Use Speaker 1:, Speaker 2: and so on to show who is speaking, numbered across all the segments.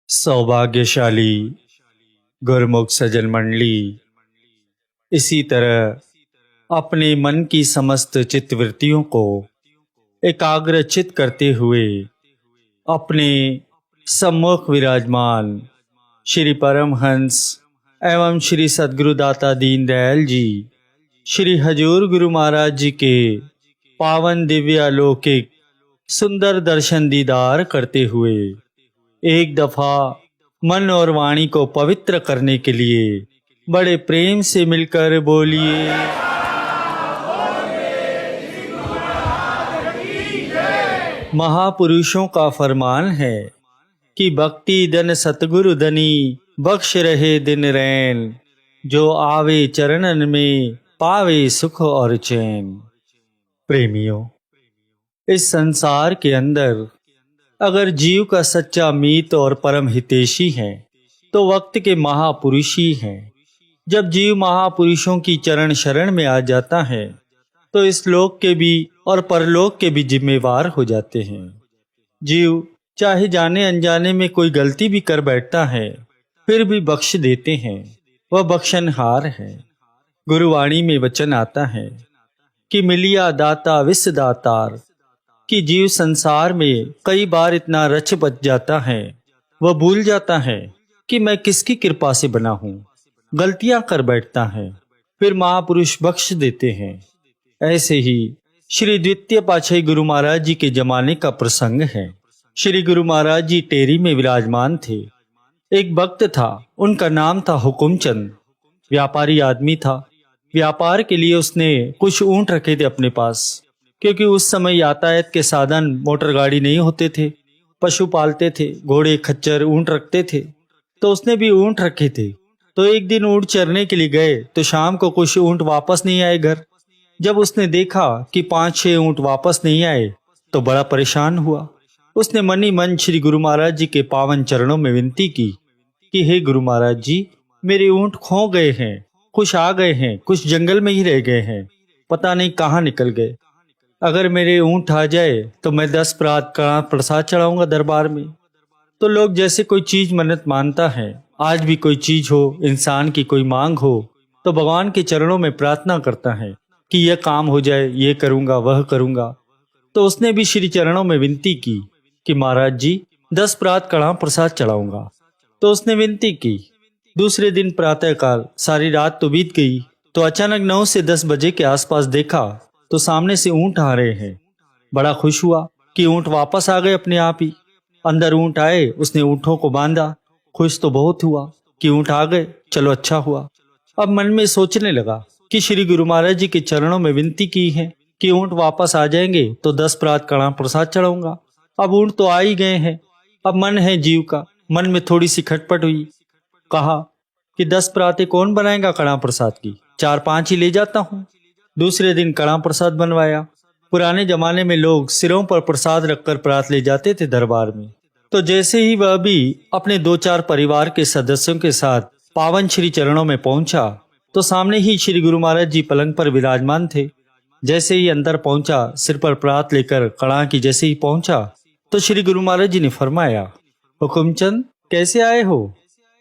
Speaker 1: सौभाग्यशाली गुरमुख सज्जन मंडली इसी तरह अपने मन की समस्त चित्तवृत्तियों को एकाग्रचित करते हुए अपने सम्मुख विराजमान श्री परमहंस एवं श्री सद्गुरुदाता दीनदयाल जी, श्री हजूर गुरु महाराज जी के पावन दिव्य अलौकिक सुंदर दर्शन दीदार करते हुए एक दफा मन और वाणी को पवित्र करने के लिए बड़े प्रेम से मिलकर बोलिए। महापुरुषों का फरमान है कि भक्ति धन सतगुरु धनी बख्श रहे दिन रैन, जो आवे चरणन में पावे सुख और चैन। प्रेमियों, इस संसार के अंदर अगर जीव का सच्चा मीत और परम हितैषी है तो वक्त के महापुरुष ही हैं। जब जीव महापुरुषों की चरण शरण में आ जाता है तो इस लोक के भी और परलोक के भी जिम्मेवार हो जाते हैं। जीव चाहे जाने अनजाने में कोई गलती भी कर बैठता है फिर भी बख्श देते हैं, वह बख्शनहार है। गुरुवाणी में वचन आता है कि मिलिया दाता विस दातार, कि जीव संसार में कई बार इतना रच बच जाता है, वह भूल जाता है कि मैं किसकी कृपा से बना हूँ, गलतियां कर बैठता है, फिर महापुरुष बख्श देते हैं। ऐसे ही श्री द्वितीय पातशाही गुरु महाराज जी के जमाने का प्रसंग है। श्री गुरु महाराज जी टेरी में विराजमान थे। एक भक्त था, उनका नाम था हुकुमचंद। व्यापारी आदमी था। व्यापार के लिए उसने कुछ ऊंट रखे थे अपने पास, क्योंकि उस समय यातायात के साधन मोटर गाड़ी नहीं होते थे। पशु पालते थे, घोड़े खच्चर ऊंट रखते थे, तो उसने भी ऊंट रखे थे। तो एक दिन ऊंट चरने के लिए गए तो शाम को कुछ ऊंट वापस नहीं आए घर। जब उसने देखा कि 5-6 ऊंट वापस नहीं आए तो बड़ा परेशान हुआ। उसने मन ही मन श्री गुरु महाराज जी के पावन चरणों में विनती की कि हे गुरु महाराज जी, मेरे ऊंट खो गए हैं, कुछ आ गए हैं, कुछ जंगल में ही रह गए हैं, पता नहीं कहाँ निकल गए। अगर मेरे ऊंट आ जाए तो मैं 10 प्रात का प्रसाद चढ़ाऊंगा दरबार में। तो लोग जैसे कोई चीज मन्नत मानता है, आज भी कोई चीज हो, इंसान की कोई मांग हो तो भगवान के चरणों में प्रार्थना करता है कि यह काम हो जाए, ये करूंगा, वह करूंगा। तो उसने भी श्री चरणों में विनती की कि महाराज जी 10 प्रात कड़ा प्रसाद चढ़ाऊंगा। तो उसने विनती की। दूसरे दिन प्रातःकाल सारी रात तो बीत गई, तो अचानक 9 से 10 बजे के आसपास देखा तो सामने से ऊंट आ रहे हैं। बड़ा खुश हुआ कि ऊंट वापस आ गए अपने आप ही। अंदर ऊंट आए, उसने ऊंटों को बांधा। खुश तो बहुत हुआ कि ऊंट आ गए, चलो अच्छा हुआ। अब मन में सोचने लगा कि श्री गुरु महाराज जी के चरणों में विनती की है कि ऊंट वापस आ जाएंगे तो 10 प्रात कड़ा प्रसाद चढ़ाऊंगा। अब ऊंट तो आ ही गए हैं। अब मन है जीव का, मन में थोड़ी सी खटपट हुई। कहा कि 10 प्रातें कौन बनाएगा कड़ा प्रसाद की, 4-5 ही ले जाता हूँ। दूसरे दिन कड़ा प्रसाद बनवाया। पुराने जमाने में लोग सिरों पर प्रसाद रखकर प्रात ले जाते थे दरबार में। तो जैसे ही वह भी अपने 2-4 परिवार के सदस्यों के साथ पावन श्री चरणों में पहुंचा तो सामने ही श्री गुरु महाराज जी पलंग पर विराजमान थे। जैसे ही अंदर पहुंचा, सिर पर प्रात लेकर कड़ा की जैसे ही पहुंचा तो श्री गुरु महाराज जी ने फरमाया, हुकुमचंद कैसे आए हो?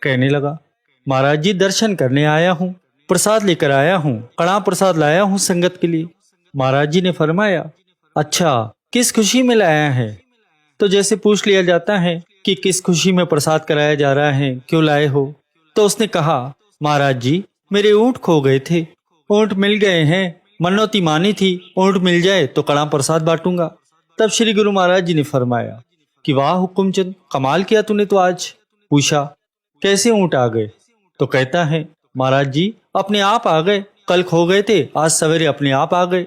Speaker 1: कहने लगा, महाराज जी दर्शन करने आया हूँ, प्रसाद लेकर आया हूँ, कड़ा प्रसाद लाया हूँ संगत के लिए। महाराज जी ने फरमाया, अच्छा किस खुशी में लाया है? तो जैसे पूछ लिया जाता है कि किस खुशी में प्रसाद कराया जा रहा है, क्यों लाए हो? तो उसने कहा, महाराज जी मेरे ऊंट खो गए थे, ऊंट मिल गए हैं, मनौती मानी थी ऊंट मिल जाए तो कड़ा प्रसाद बांटूंगा। तब श्री गुरु महाराज जी ने फरमाया कि वाह हुकुमचंद, कमाल किया तूने तो आज। पूछा कैसे ऊंट आ गए? तो कहता है, महाराज जी अपने आप आ गए, कल खो गए थे, आज सवेरे अपने आप आ गए।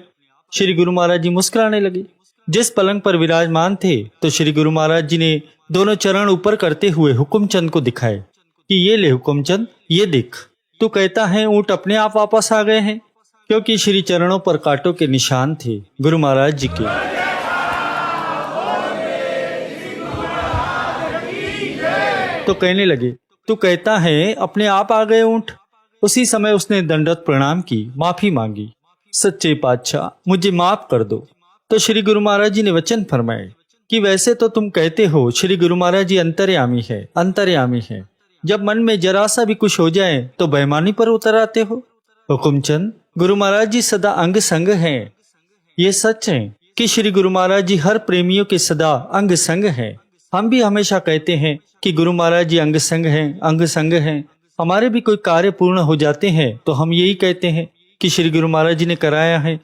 Speaker 1: श्री गुरु महाराज जी मुस्कुराने लगे। जिस पलंग पर विराजमान थे तो श्री गुरु महाराज जी ने दोनों चरण ऊपर करते हुए हुकुमचंद को दिखाए कि ये ले हुकुमचंद, ये देख। तू कहता है ऊंट अपने आप वापस आ गए हैं, क्योंकि श्री चरणों पर कांटों के निशान थे गुरु महाराज जी के। तो कहने लगे, तू कहता है अपने आप आ गए ऊंट। उसी समय उसने दंडवत प्रणाम की, माफी मांगी, सच्चे पातशाह मुझे माफ कर दो। तो श्री गुरु महाराज जी ने वचन फरमाए कि वैसे तो तुम कहते हो श्री गुरु महाराज जी अंतर्यामी है, अंतर्यामी है। जब मन में जरा सा भी कुछ हो जाए तो बेईमानी पर उतर आते हो। हुकुमचंद, गुरु महाराज जी सदा अंग संग हैं। ये सच है कि श्री गुरु महाराज जी हर प्रेमियों के सदा अंग संग हैं। हम भी हमेशा कहते हैं कि गुरु महाराज जी अंग संग हैं, अंग संग हैं। हमारे भी कोई कार्य पूर्ण हो जाते हैं तो हम यही कहते हैं कि श्री गुरु महाराज जी ने कराया है।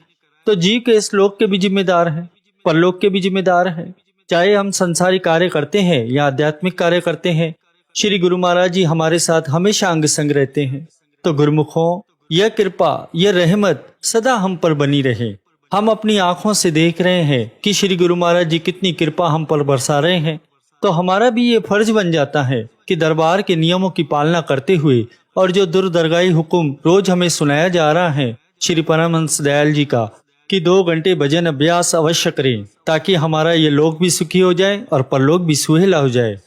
Speaker 1: तो जीव के इस लोक के भी जिम्मेदार हैं, परलोक के भी जिम्मेदार हैं। चाहे हम संसारी कार्य करते हैं या आध्यात्मिक कार्य करते हैं, श्री गुरु महाराज जी हमारे साथ हमेशा अंग संग रहते हैं। तो गुरुमुखों, यह कृपा, यह रहमत सदा हम पर बनी रहे। हम अपनी आंखों से देख रहे हैं कि श्री गुरु महाराज जी कितनी कृपा हम पर बरसा रहे हैं। तो हमारा भी ये फर्ज बन जाता है कि दरबार के नियमों की पालना करते हुए और जो दुर्दरगाही हुक्म रोज हमें सुनाया जा रहा है श्री परमहंस दयाल जी का, कि 2 घंटे भजन अभ्यास अवश्य करें ताकि हमारा ये लोक भी सुखी हो जाए और परलोक भी सुहेला हो जाए।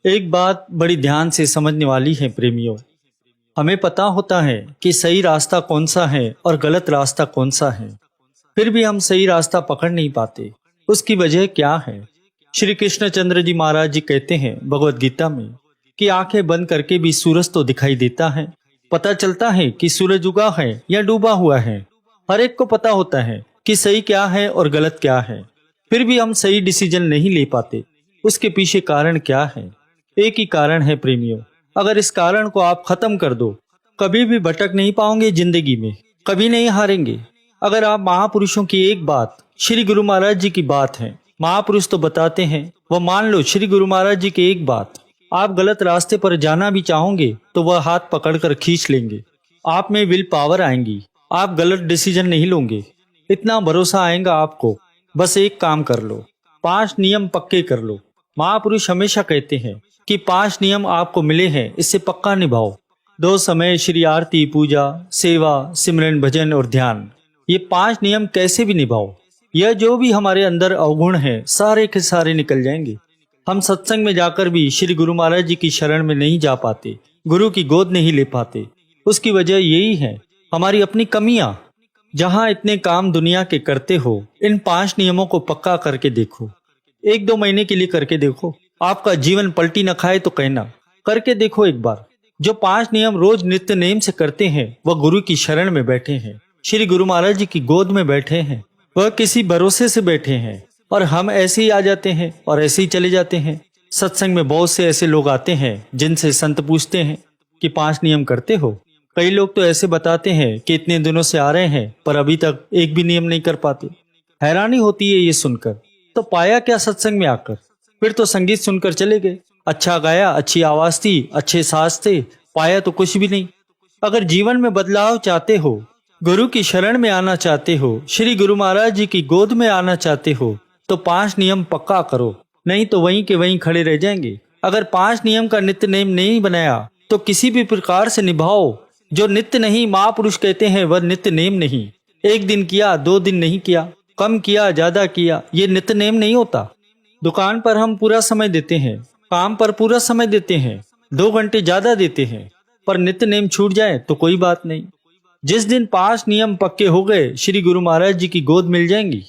Speaker 1: एक बात बड़ी ध्यान से समझने वाली है प्रेमियों, हमें पता होता है कि सही रास्ता कौन सा है और गलत रास्ता कौन सा है, फिर भी हम सही रास्ता पकड़ नहीं पाते। उसकी वजह क्या है? श्री कृष्णचंद्र जी महाराज जी कहते हैं भगवत गीता में कि आंखें बंद करके भी सूरज तो दिखाई देता है, पता चलता है कि सूरज उगा है या डूबा हुआ है। हर एक को पता होता है कि सही क्या है और गलत क्या है, फिर भी हम सही डिसीजन नहीं ले पाते। उसके पीछे कारण क्या है? एक ही कारण है प्रेमियों, अगर इस कारण को आप खत्म कर दो, कभी भी भटक नहीं पाओगे जिंदगी में, कभी नहीं हारेंगे। अगर आप महापुरुषों की एक बात, श्री गुरु महाराज जी की बात है, महापुरुष तो बताते हैं, वह मान लो श्री गुरु महाराज जी की एक बात, आप गलत रास्ते पर जाना भी चाहोगे तो वह हाथ पकड़कर खींच लेंगे। आप में विल पावर आएंगी, आप गलत डिसीजन नहीं लोगे, इतना भरोसा आएगा आपको। बस एक काम कर लो, 5 नियम पक्के कर लो। महापुरुष हमेशा कहते हैं कि 5 नियम आपको मिले हैं, इससे पक्का निभाओ। 2 समय श्री आरती, पूजा, सेवा, सिमरन, भजन और ध्यान, ये 5 नियम कैसे भी निभाओ। यह जो भी हमारे अंदर अवगुण है सारे के सारे निकल जाएंगे। हम सत्संग में जाकर भी श्री गुरु महाराज जी की शरण में नहीं जा पाते, गुरु की गोद नहीं ले पाते। उसकी वजह यही है हमारी अपनी कमियां। जहां इतने काम दुनिया के करते हो, इन 5 नियमों को पक्का करके देखो। 1-2 महीने के लिए करके देखो, आपका जीवन पलटी न खाए तो कहना, करके देखो एक बार। जो 5 नियम रोज नित्य नेम से करते हैं वह गुरु की शरण में बैठे हैं, श्री गुरु महाराज जी की गोद में बैठे हैं, वह किसी भरोसे से बैठे हैं। और हम ऐसे ही आ जाते हैं और ऐसे ही चले जाते हैं। सत्संग में बहुत से ऐसे लोग आते हैं जिनसे संत पूछते हैं कि 5 नियम करते हो? कई लोग तो ऐसे बताते हैं कि इतने दिनों से आ रहे हैं पर अभी तक एक भी नियम नहीं कर पाते। हैरानी होती है ये सुनकर। तो पाया क्या सत्संग में आकर? फिर तो संगीत सुनकर चले गए, अच्छा गाया, अच्छी आवाज थी, अच्छे साज थे, पाया तो कुछ भी नहीं। अगर जीवन में बदलाव चाहते हो, गुरु की शरण में आना चाहते हो, श्री गुरु महाराज जी की गोद में आना चाहते हो, तो 5 नियम पक्का करो, नहीं तो वहीं के वहीं खड़े रह जाएंगे। अगर 5 नियम का नित्य नेम नहीं बनाया तो किसी भी प्रकार से निभाओ। जो नित्य नहीं, महापुरुष कहते हैं, वह नित्य नेम नहीं। 1 दिन किया, 2 दिन नहीं किया, कम किया, ज्यादा किया, ये नित्य नेम नहीं होता। दुकान पर हम पूरा समय देते हैं, काम पर पूरा समय देते हैं, 2 घंटे ज्यादा देते हैं, पर नित्य नेम छूट जाए तो कोई बात नहीं। जिस दिन 5 नियम पक्के हो गए, श्री गुरु महाराज जी की गोद मिल जाएंगी।